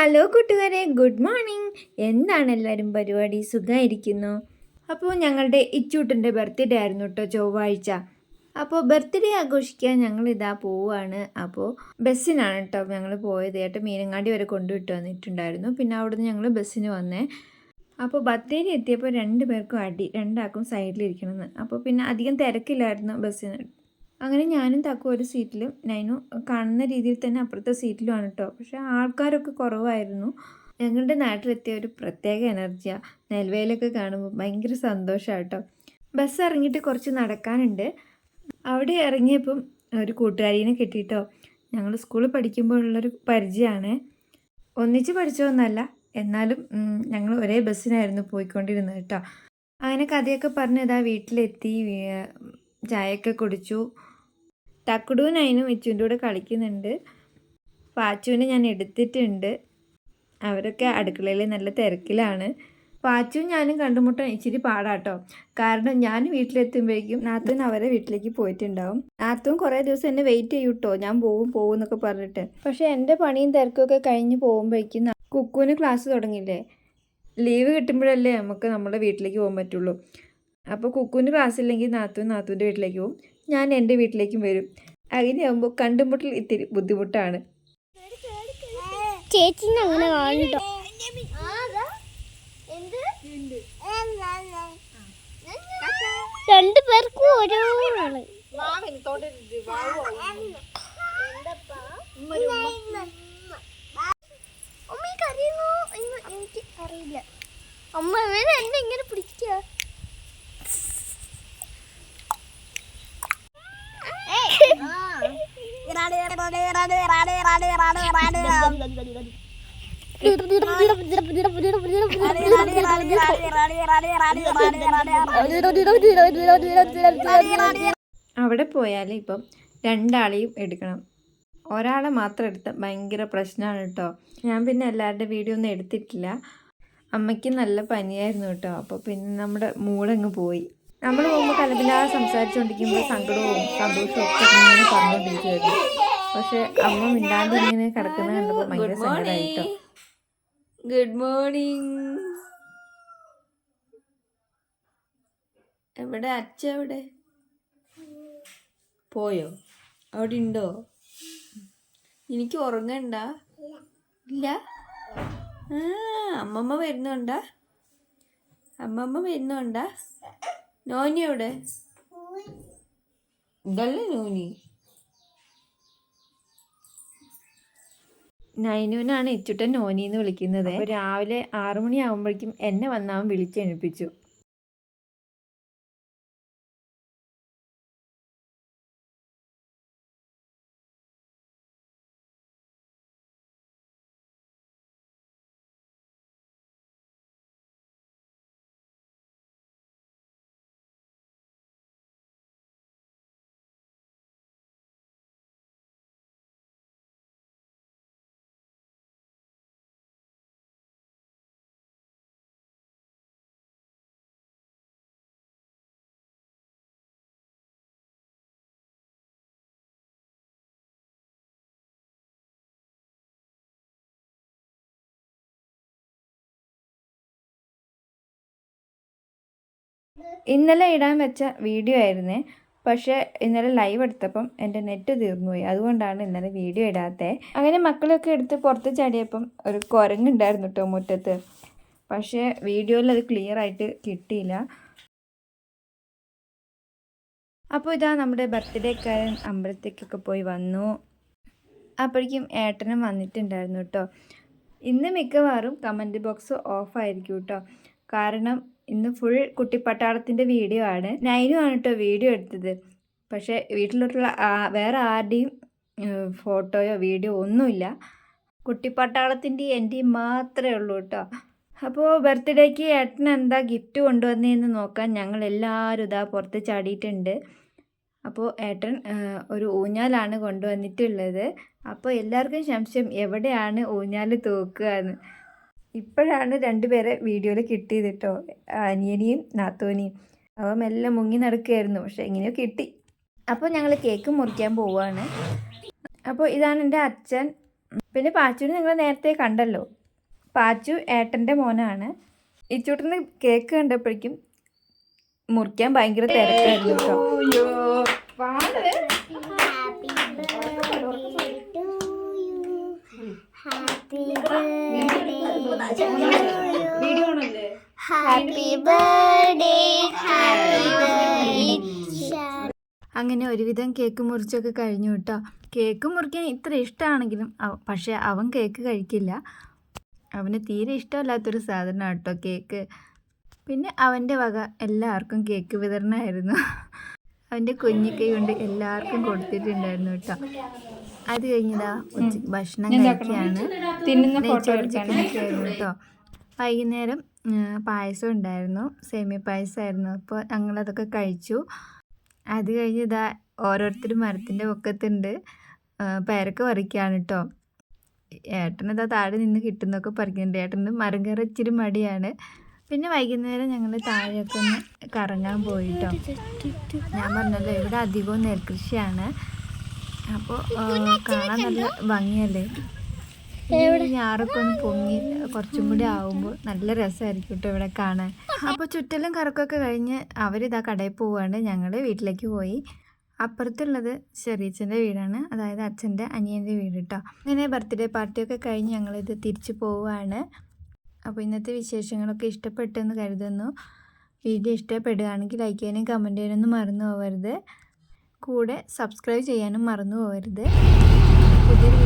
Hello കൂട്ടുകാരെ, good morning. എന്താണ് എല്ലാവരും പരിപാടി? സുഖമായിരിക്കുന്നു. അപ്പോൾ ഞങ്ങളുടെ ഇച്ചൂട്ടൻ്റെ ബർത്ത്ഡേ ആയിരുന്നു കേട്ടോ ചൊവ്വാഴ്ച. അപ്പോൾ ബർത്ത്ഡേ ആഘോഷിക്കാൻ ഞങ്ങളിതാ പോവുകയാണ്. അപ്പോൾ ബസ്സിനാണ് കേട്ടോ ഞങ്ങൾ പോയത്. ഏട്ടൻ മീനങ്ങാടി വരെ കൊണ്ടുവിട്ട് വന്നിട്ടുണ്ടായിരുന്നു. പിന്നെ അവിടുന്ന് ഞങ്ങൾ ബസ്സിന് വന്നേ. അപ്പോൾ ബത്തേരി എത്തിയപ്പോൾ പേർക്കും അടി, രണ്ടാൾക്കും സൈഡിലിരിക്കണമെന്ന്. അപ്പോൾ പിന്നെ അധികം തിരക്കില്ലായിരുന്നു ബസ്സിന്. അങ്ങനെ ഞാനും തക്കും ഒരു സീറ്റിലും നൈനും കാണുന്ന രീതിയിൽ തന്നെ അപ്പുറത്തെ സീറ്റിലുമാണ് കേട്ടോ. പക്ഷേ ആൾക്കാരൊക്കെ കുറവായിരുന്നു. ഞങ്ങളുടെ നാട്ടിലെത്തിയ ഒരു പ്രത്യേക എനർജിയാണ്. നെൽവയിലൊക്കെ കാണുമ്പോൾ ഭയങ്കര സന്തോഷമാണ് കേട്ടോ. ബസ് ഇറങ്ങിയിട്ട് കുറച്ച് നടക്കാനുണ്ട്. അവിടെ ഇറങ്ങിയപ്പം ഒരു കൂട്ടുകാരീനെ കിട്ടിയിട്ടോ. ഞങ്ങൾ സ്കൂളിൽ പഠിക്കുമ്പോഴുള്ളൊരു പരിചയമാണ്. ഒന്നിച്ച് പഠിച്ചതൊന്നല്ല, എന്നാലും ഞങ്ങൾ ഒരേ ബസ്സിനായിരുന്നു പോയിക്കൊണ്ടിരുന്നത് കേട്ടോ. അങ്ങനെ കഥയൊക്കെ പറഞ്ഞ് ഇതാ വീട്ടിലെത്തി, ചായയൊക്കെ കുടിച്ചു. തക്കുടുവും അതിനും ഇച്ചുവിൻ്റെ കൂടെ കളിക്കുന്നുണ്ട്. പാച്ചുവിനെ ഞാൻ എടുത്തിട്ടുണ്ട്. അവരൊക്കെ അടുക്കളയിൽ നല്ല തിരക്കിലാണ്. പാച്ചുവും ഞാനും കണ്ടുമുട്ടാൻ ഇച്ചിരി പാടാട്ടോ. കാരണം ഞാൻ വീട്ടിലെത്തുമ്പോഴേക്കും നാത്തൂൻ അവരെ വീട്ടിലേക്ക് പോയിട്ടുണ്ടാവും. നാത്തൂൻ കുറേ ദിവസം എന്നെ വെയിറ്റ് ചെയ്യും കേട്ടോ, ഞാൻ പോകും എന്നൊക്കെ പറഞ്ഞിട്ട്. പക്ഷേ എൻ്റെ പണിയും തിരക്കൊക്കെ കഴിഞ്ഞ് പോകുമ്പോഴേക്കും കുക്കുവിന് ക്ലാസ് തുടങ്ങിയില്ലേ. ലീവ് കിട്ടുമ്പോഴല്ലേ നമുക്ക് നമ്മുടെ വീട്ടിലേക്ക് പോകാൻ പറ്റുള്ളൂ. അപ്പോൾ കുക്കുവിന് ക്ലാസ് ഇല്ലെങ്കിൽ നാത്തൂൻ്റെ വീട്ടിലേക്ക് പോകും, ഞാൻ എൻ്റെ വീട്ടിലേക്കും വരും. അങ്ങനെയാകുമ്പോൾ കണ്ടുമുട്ടൽ ഇത്തിരി ബുദ്ധിമുട്ടാണ്. ചേച്ചിനെ അങ്ങനെ കാണട്ടോ. രണ്ടുപേർക്കും ഓരോ എനിക്ക് അറിയില്ല. അമ്മ എന്നെ ഇങ്ങനെ പിടിക്കുക. അവിടെ പോയാൽ ഇപ്പം രണ്ടാളെയും എടുക്കണം. ഒരാളെ മാത്രം എടുത്ത ഭയങ്കര പ്രശ്നമാണ് കേട്ടോ. ഞാൻ പിന്നെ എല്ലാവരുടെ വീഡിയോ ഒന്നും എടുത്തിട്ടില്ല. അമ്മയ്ക്ക് നല്ല പനിയായിരുന്നു കേട്ടോ. അപ്പോൾ പിന്നെ നമ്മുടെ മൂടങ്ങ് പോയി. നമ്മൾ പോകുമ്പോൾ കലപിലാതെ സംസാരിച്ചുകൊണ്ടിരിക്കുമ്പോൾ സങ്കടവും സന്തോഷവും ഒക്കെ ഇങ്ങനെ പറഞ്ഞുകൊണ്ടിരിക്കുമായിരുന്നു. പക്ഷെ അമ്മ മിണ്ടാണ്ട് ഇങ്ങനെ കിടക്കുന്ന കണ്ടപ്പോൾ ഭയങ്കര സങ്കടമായിട്ടോ. Good morning. എവിടെ അച്ഛ? എവിടെ പോയോ? അവിടെ ഉണ്ടോ? എനിക്ക് ഉറങ്ങണ്ട? ഇല്ല. അമ്മമ്മ വരുന്നുണ്ടാ? അമ്മമ്മ വരുന്നുണ്ടാ? നോനി എവിടെ? ഇതല്ലേ നോനി. നൈനുവിനാണ് ഇച്ചുട്ടൻ നോനി എന്ന് വിളിക്കുന്നത്. രാവിലെ 6 മണിയാകുമ്പോഴേക്കും എന്നെ വന്നവൻ വിളിച്ചെണിപ്പിച്ചു. ഇന്നലെ ഇടാൻ വെച്ച വീഡിയോ ആയിരുന്നേ. പക്ഷേ ഇന്നലെ ലൈവ് എടുത്തപ്പം എൻ്റെ നെറ്റ് തീർന്നുപോയി. അതുകൊണ്ടാണ് ഇന്നലെ വീഡിയോ ഇടാത്തത്. അങ്ങനെ മക്കളൊക്കെ എടുത്ത് പുറത്ത് ചാടിയപ്പം ഒരു കുരങ്ങുണ്ടായിരുന്നു കേട്ടോ മുറ്റത്ത്. പക്ഷേ വീഡിയോയിൽ അത് ക്ലിയർ ആയിട്ട് കിട്ടിയില്ല. അപ്പോൾ ഇതാ നമ്മുടെ ബർത്ത്ഡേക്കാരൻ അമ്പലത്തേക്കൊക്കെ പോയി വന്നു. അപ്പോഴേക്കും ഏട്ടനും വന്നിട്ടുണ്ടായിരുന്നു കേട്ടോ. ഇന്ന് മിക്കവാറും കമൻറ്റ് ബോക്സ് ഓഫായിരിക്കും കേട്ടോ. കാരണം ഇന്ന് ഫുൾ കുട്ടിപ്പട്ടാളത്തിൻ്റെ വീഡിയോ ആണ്. നൈനു ആണ് കേട്ടോ വീഡിയോ എടുത്തത്. പക്ഷേ വീട്ടിലോട്ടുള്ള വേറെ ആരുടെയും ഫോട്ടോയോ വീഡിയോ ഒന്നുമില്ല. കുട്ടിപ്പട്ടാളത്തിൻ്റെ എൻ്റെയും മാത്രമേ ഉള്ളൂ കേട്ടോ. അപ്പോൾ ബർത്ത്ഡേക്ക് ഏട്ടന് എന്താ ഗിഫ്റ്റ് കൊണ്ടുവന്നതെന്ന് നോക്കാൻ ഞങ്ങൾ എല്ലാവരും ഇതാ പുറത്ത് ചാടിയിട്ടുണ്ട്. അപ്പോൾ ഏട്ടൻ ഒരു ഊഞ്ഞാലാണ് കൊണ്ടുവന്നിട്ടുള്ളത്. അപ്പോൾ എല്ലാവർക്കും സംശയം എവിടെയാണ് ഊഞ്ഞാൽ തൂക്കുക എന്ന്. ഇപ്പോഴാണ് രണ്ടുപേരെ വീഡിയോയിൽ കിട്ടിയത് കേട്ടോ, അനിയനെയും നാത്തോനെയും. അവൻ എല്ലാം മുങ്ങി നടക്കുകയായിരുന്നു, പക്ഷെ എങ്ങനെയോ കിട്ടി. അപ്പോൾ ഞങ്ങൾ കേക്ക് മുറിക്കാൻ പോവുകയാണ്. അപ്പോൾ ഇതാണ് എൻ്റെ അച്ഛൻ, പിന്നെ പാച്ചുവിനെ നിങ്ങൾ നേരത്തെ കണ്ടല്ലോ. പാച്ചു ഏട്ടൻ്റെ മോനാണ്. ഇച്ചൂട്ടന് കേക്ക് കണ്ടപ്പോഴേക്കും മുറിക്കാൻ ഭയങ്കര തിരക്കായിരുന്നു കേട്ടോ. ഹാപ്പി ബർത്ത്ഡേ അങ്ങനെ ഒരുവിധം കേക്ക് മുറിച്ചൊക്കെ കഴിഞ്ഞു കേട്ടോ. കേക്ക് മുറിക്കാൻ ഇത്ര ഇഷ്ടമാണെങ്കിലും പക്ഷേ അവൻ കേക്ക് കഴിക്കില്ല. അവന് തീരെ ഇഷ്ടമല്ലാത്തൊരു സാധനമാണ് കേട്ടോ കേക്ക്. പിന്നെ അവൻ്റെ വക എല്ലാവർക്കും കേക്ക് വിതരണമായിരുന്നു. അവൻ്റെ കുഞ്ഞിക്കൈ കൊണ്ട് എല്ലാവർക്കും കൊടുത്തിട്ടുണ്ടായിരുന്നു കേട്ടോ. അത് കഴിഞ്ഞതാ ഭക്ഷണം കഴിക്കുകയാണ്. നെയ്ച്ചോറും ചിക്കനൊക്കെ ആയിരുന്നു കേട്ടോ. വൈകുന്നേരം പായസം ഉണ്ടായിരുന്നു, സേമിയ പായസമായിരുന്നു. അപ്പോൾ ഞങ്ങളതൊക്കെ കഴിച്ചു. അത് കഴിഞ്ഞ് ഇതാ ഓരോരുത്തരും മരത്തിൻ്റെ പൊക്കത്തുണ്ട് പേരക്ക പറിക്കുകയാണ് കേട്ടോ. ഏട്ടനിതാ താഴെ നിന്ന് കിട്ടുന്നൊക്കെ പറിക്കുന്നുണ്ട്. ഏട്ടന് മരം കയറി ഇച്ചിരി മടിയാണ്. പിന്നെ വൈകുന്നേരം ഞങ്ങൾ താഴെയൊക്കെ ഒന്ന് കറങ്ങാൻ പോയിട്ടോ. ഞാൻ പറഞ്ഞല്ലോ ഇവിടെ അധികവും നെൽകൃഷിയാണ്. അപ്പോൾ കാണാൻ നല്ല ഭംഗിയല്ലേ. ഈ ഞാറൊക്കെ ഒന്ന് പൊങ്ങി കുറച്ചും കൂടി ആവുമ്പോൾ നല്ല രസമായിരിക്കും കേട്ടോ ഇവിടെ കാണാൻ. അപ്പോൾ ചുറ്റലും കറക്കമൊക്കെ കഴിഞ്ഞ് അവരിതാ കടയിൽ പോവുകയാണ്. ഞങ്ങൾ വീട്ടിലേക്ക് പോയി. അപ്പുറത്തുള്ളത് ചെറിയച്ഛൻ്റെ വീടാണ്, അതായത് അച്ഛൻ്റെ അനിയൻ്റെ വീട് കേട്ടോ. അങ്ങനെ ബർത്ത്ഡേ പാർട്ടിയൊക്കെ കഴിഞ്ഞ് ഞങ്ങളിത് തിരിച്ചു പോവുകയാണ്. അപ്പോൾ ഇന്നത്തെ വിശേഷങ്ങളൊക്കെ ഇഷ്ടപ്പെട്ടെന്ന് കരുതുന്നു. വീഡിയോ ഇഷ്ടപ്പെടുകയാണെങ്കിൽ ലൈക്ക് ചെയ്യാനും കമൻറ്റ് ചെയ്യാനൊന്നും മറന്നു പോകരുത്. കൂടെ സബ്സ്ക്രൈബ് ചെയ്യാനും മറന്നു പോകരുത്. പുതിയൊരു